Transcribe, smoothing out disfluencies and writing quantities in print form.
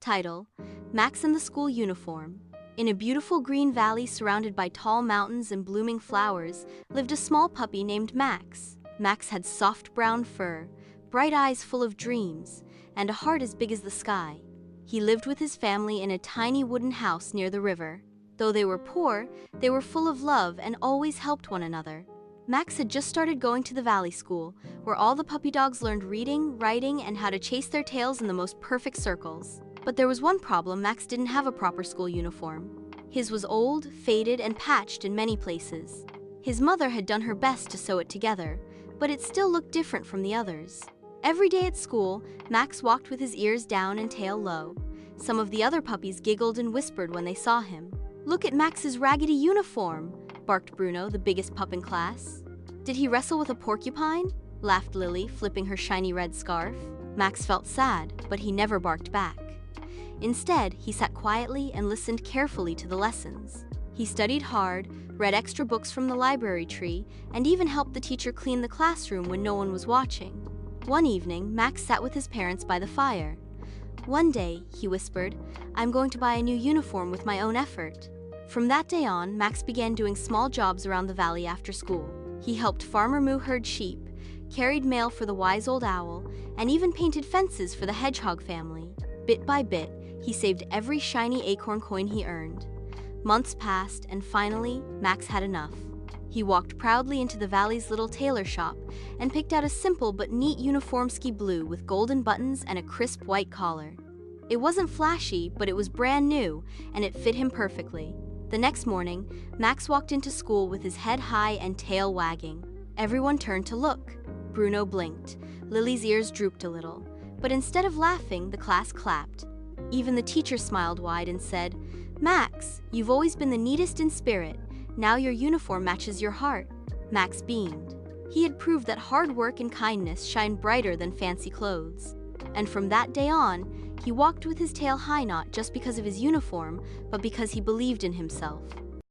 Title: Max and the School Uniform. In a beautiful green valley surrounded by tall mountains and blooming flowers lived a small puppy named Max. Max had soft brown fur, bright eyes full of dreams, and a heart as big as the sky. He lived with his family in a tiny wooden house near the river. Though they were poor, they were full of love and always helped one another. Max had just started going to the valley school, where all the puppy dogs learned reading, writing, and how to chase their tails in the most perfect circles. But there was one problem: Max didn't have a proper school uniform. His was old, faded, and patched in many places. His mother had done her best to sew it together, but it still looked different from the others. Every day at school, Max walked with his ears down and tail low. Some of the other puppies giggled and whispered when they saw him. "Look at Max's raggedy uniform," barked Bruno, the biggest pup in class. "Did he wrestle with a porcupine?" laughed Lily, flipping her shiny red scarf. Max felt sad, but he never barked back. Instead, he sat quietly and listened carefully to the lessons. He studied hard, read extra books from the library tree, and even helped the teacher clean the classroom when no one was watching. One evening, Max sat with his parents by the fire. "One day," he whispered, "I'm going to buy a new uniform with my own effort." From that day on, Max began doing small jobs around the valley after school. He helped Farmer Moo herd sheep, carried mail for the wise old owl, and even painted fences for the hedgehog family. Bit by bit, he saved every shiny acorn coin he earned. Months passed, and finally, Max had enough. He walked proudly into the valley's little tailor shop and picked out a simple but neat uniformski blue with golden buttons and a crisp white collar. It wasn't flashy, but it was brand new, and it fit him perfectly. The next morning, Max walked into school with his head high and tail wagging. Everyone turned to look. Bruno blinked. Lily's ears drooped a little. But instead of laughing, the class clapped. Even the teacher smiled wide and said, "Max, you've always been the neatest in spirit. Now your uniform matches your heart." Max beamed. He had proved that hard work and kindness shine brighter than fancy clothes. And from that day on, he walked with his tail high not just because of his uniform, but because he believed in himself.